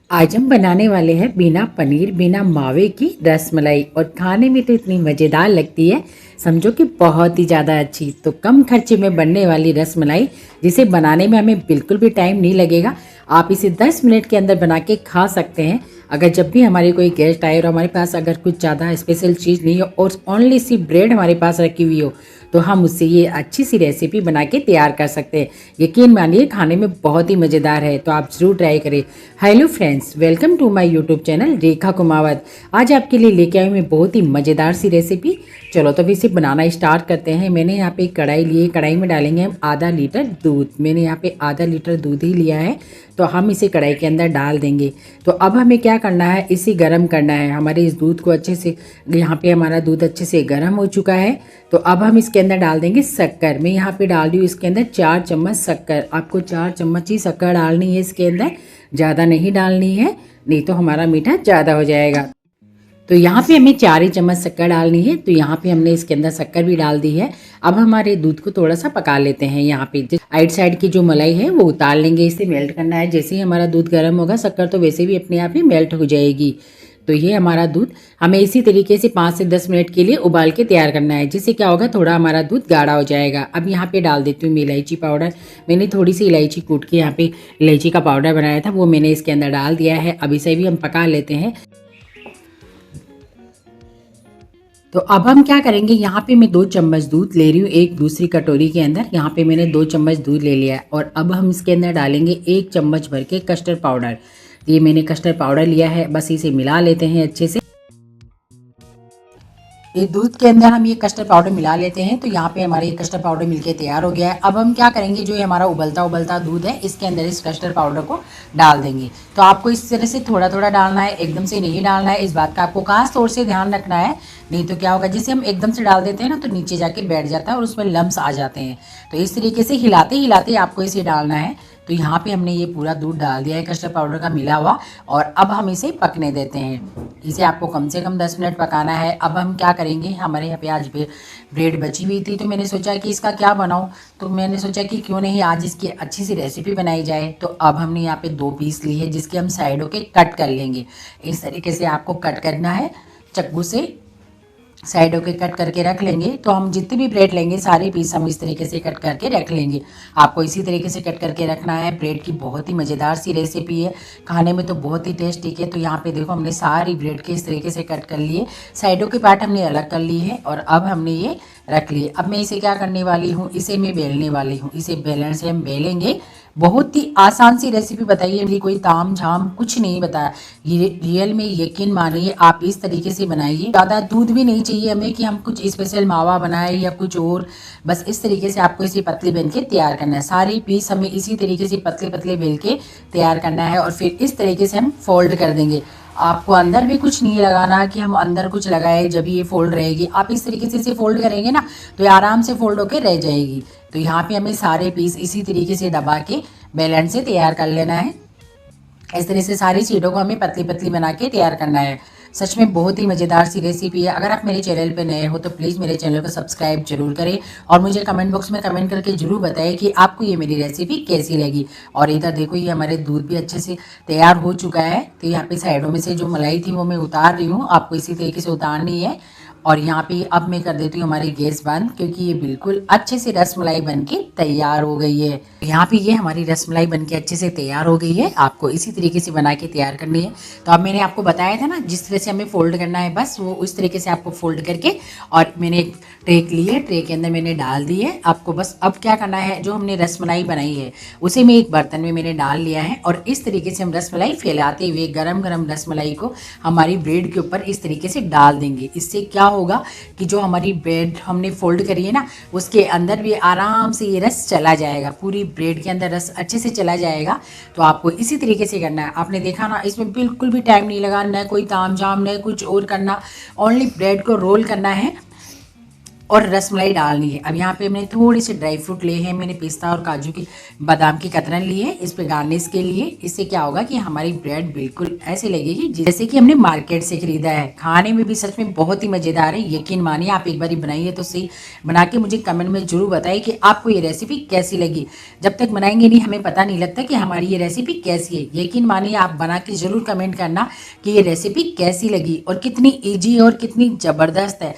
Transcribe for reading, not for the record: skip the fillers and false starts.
आज हम बनाने वाले हैं बिना पनीर बिना मावे की रसमलाई। और खाने में तो इतनी मज़ेदार लगती है, समझो कि बहुत ही ज़्यादा अच्छी। तो कम खर्चे में बनने वाली रसमलाई, जिसे बनाने में हमें बिल्कुल भी टाइम नहीं लगेगा। आप इसे 10 मिनट के अंदर बना के खा सकते हैं। अगर जब भी हमारे कोई गेस्ट आए और हमारे पास अगर कुछ ज़्यादा स्पेशल चीज़ नहीं हो और ओनली सी ब्रेड हमारे पास रखी हुई हो, तो हम उससे ये अच्छी सी रेसिपी बना के तैयार कर सकते हैं। यकीन मानिए खाने में बहुत ही मज़ेदार है, तो आप ज़रूर ट्राई करें। Hello friends, welcome to my YouTube channel Rekha Kumawat. आज आपके लिए लेके आई मैं बहुत ही मज़ेदार सी रेसिपी। चलो तो इसे बनाना स्टार्ट करते हैं। मैंने यहाँ पे एक कढ़ाई ली है, कढ़ाई में डालेंगे हम आधा लीटर दूध। मैंने यहाँ पे आधा लीटर दूध ही लिया है, तो हम इसे कढ़ाई के अंदर डाल देंगे। तो अब हमें क्या करना है, इसे गर्म करना है। हमारे इस दूध को अच्छे से, यहाँ पे हमारा दूध अच्छे से गर्म हो चुका है। तो अब हम इसके अंदर डाल देंगे शक्कर। मैं यहाँ पे डाल रही हूँ इसके अंदर 4 चम्मच शक्कर। आपको 4 चम्मच ही शक्कर डालनी है इसके अंदर, ज़्यादा नहीं डालनी है, नहीं तो हमारा मीठा ज़्यादा हो जाएगा। तो यहाँ पे हमें 4 ही चम्मच शक्कर डालनी है। तो यहाँ पे हमने इसके अंदर शक्कर भी डाल दी है। अब हमारे दूध को थोड़ा सा पका लेते हैं। यहाँ पे आइट साइड की जो मलाई है वो उतार लेंगे, इसे मेल्ट करना है। जैसे ही हमारा दूध गर्म होगा, शक्कर तो वैसे भी अपने आप ही मेल्ट हो जाएगी। तो ये हमारा दूध हमें इसी तरीके से 5 से 10 मिनट के लिए उबाल के तैयार करना है, जिससे क्या होगा, थोड़ा हमारा दूध गाढ़ा हो जाएगा। अब यहाँ पे डाल देती हूँ मैं इलायची पाउडर। मैंने थोड़ी सी इलायची कूट के यहाँ पे इलायची का पाउडर बनाया था, वो मैंने इसके अंदर डाल दिया है। अब इसे भी हम पका लेते हैं। तो अब हम क्या करेंगे, यहाँ पे मैं 2 चम्मच दूध ले रही हूँ एक दूसरी कटोरी के अंदर। यहाँ पे मैंने 2 चम्मच दूध ले लिया है। और अब हम इसके अंदर डालेंगे 1 चम्मच भर के कस्टर्ड पाउडर। ये मैंने कस्टर्ड पाउडर लिया है, बस इसे मिला लेते हैं अच्छे से। ये दूध के अंदर हम ये कस्टर्ड पाउडर मिला लेते हैं। तो यहाँ पे हमारे ये कस्टर्ड पाउडर मिलके तैयार हो गया है। अब हम क्या करेंगे, जो ये हमारा उबलता उबलता दूध है, इसके अंदर इस कस्टर्ड पाउडर को डाल देंगे। तो आपको इस तरह से थोड़ा थोड़ा डालना है, एकदम से नहीं डालना है। इस बात का आपको खास तौर से ध्यान रखना है, नहीं तो क्या होगा, जैसे हम एकदम से डाल देते हैं ना, तो नीचे जाके बैठ जाता है और उसमें लम्स आ जाते हैं। तो इस तरीके से हिलाते हिलाते आपको इसे डालना है। तो यहाँ पे हमने ये पूरा दूध डाल दिया है कस्टर्ड पाउडर का मिला हुआ। और अब हम इसे पकने देते हैं। इसे आपको कम से कम 10 मिनट पकाना है। अब हम क्या करेंगे, हमारे यहाँ पे आज ब्रेड बची हुई थी, तो मैंने सोचा कि इसका क्या बनाऊँ। तो मैंने सोचा कि क्यों नहीं आज इसकी अच्छी सी रेसिपी बनाई जाए। तो अब हमने यहाँ पे 2 पीस लिए हैं, जिसके हम साइडों के कट कर लेंगे। इस तरीके से आपको कट करना है, चक्कू से साइडों के कट करके रख लेंगे। तो हम जितनी भी ब्रेड लेंगे, सारे पीस हम इस तरीके से कट करके रख लेंगे। आपको इसी तरीके से कट करके रखना है। ब्रेड की बहुत ही मज़ेदार सी रेसिपी है, खाने में तो बहुत ही टेस्टी है। तो यहाँ पे देखो, हमने सारी ब्रेड के इस तरीके से कट कर लिए, साइडों के पार्ट हमने अलग कर लिए हैं और अब हमने ये रख लिए। अब मैं इसे क्या करने वाली हूँ, इसे मैं बेलने वाली हूँ। इसे बेलन से हम बेलेंगे। बहुत ही आसान सी रेसिपी बताइए, मेरी कोई ताम झाम कुछ नहीं बताया। ये रियल में यकीन मानिए, आप इस तरीके से बनाइए। ज़्यादा दूध भी नहीं चाहिए हमें कि हम कुछ स्पेशल मावा बनाए या कुछ और। बस इस तरीके से आपको इसे पतले बेल के तैयार करना है। सारी पीस हमें इसी तरीके से पतले पतले बेल के तैयार करना है। और फिर इस तरीके से हम फोल्ड कर देंगे। आपको अंदर भी कुछ नहीं लगाना कि हम अंदर कुछ लगाए जब ये फोल्ड रहेगी। आप इस तरीके से इसे फोल्ड करेंगे ना, तो ये आराम से फोल्ड होकर रह जाएगी। तो यहाँ पे हमें सारे पीस इसी तरीके से दबा के बेलन से तैयार कर लेना है। इस तरह से सारी चीज़ों को हमें पतली पतली बना के तैयार करना है। सच में बहुत ही मज़ेदार सी रेसिपी है। अगर आप मेरे चैनल पे नए हो तो प्लीज़ मेरे चैनल को सब्सक्राइब जरूर करें और मुझे कमेंट बॉक्स में कमेंट करके जरूर बताएं कि आपको ये मेरी रेसिपी कैसी लगी। और इधर देखो, ये हमारे दूध भी अच्छे से तैयार हो चुका है। तो यहाँ पे साइडों में से जो मलाई थी वो मैं उतार रही हूँ, आपको इसी तरीके से उतारनी है। और यहाँ पे अब मैं कर देती हूँ हमारी गैस बंद, क्योंकि ये बिल्कुल अच्छे से रसमलाई बनके तैयार हो गई है। यहाँ पे ये हमारी रसमलाई बनके अच्छे से तैयार हो गई है। आपको इसी तरीके से बना के तैयार करनी है। तो अब मैंने आपको बताया था ना, जिस तरह से हमें फोल्ड करना है, बस वो उस तरीके से आपको फोल्ड करके, और मैंने एक ट्रे ली है, ट्रे के अंदर मैंने डाल दी है। आपको बस अब क्या करना है, जो हमने रसमलाई बनाई है उसे मैं एक बर्तन में मैंने डाल लिया है। और इस तरीके से हम रसमलाई फैलाते हुए गरम गरम रसमलाई को हमारी ब्रेड के ऊपर इस तरीके से डाल देंगे। इससे क्या होगा कि जो हमारी ब्रेड हमने फोल्ड करी है ना, उसके अंदर भी आराम से ये रस चला जाएगा। पूरी ब्रेड के अंदर रस अच्छे से चला जाएगा। तो आपको इसी तरीके से करना है। आपने देखा ना, इसमें बिल्कुल भी टाइम नहीं लगा, न कोई ताम झाम, न कुछ और करना, ओनली ब्रेड को रोल करना है। और रसमलाई डालनी है। अब यहाँ पे मैंने थोड़े से ड्राई फ्रूट लिए हैं, मैंने पिस्ता और काजू की बादाम की कतरन ली है इस पे गार्निश के लिए। इससे क्या होगा कि हमारी ब्रेड बिल्कुल ऐसे लगेगी जैसे कि हमने मार्केट से खरीदा है। खाने में भी सच में बहुत ही मज़ेदार है, यकीन मानिए। आप एक बार बनाइए तो सही, बना के मुझे कमेंट में जरूर बताइए कि आपको ये रेसिपी कैसी लगी। जब तक बनाएंगे नहीं हमें पता नहीं लगता कि हमारी ये रेसिपी कैसी है। यकीन मानिए आप बना के ज़रूर कमेंट करना कि ये रेसिपी कैसी लगी और कितनी ईजी और कितनी ज़बरदस्त है।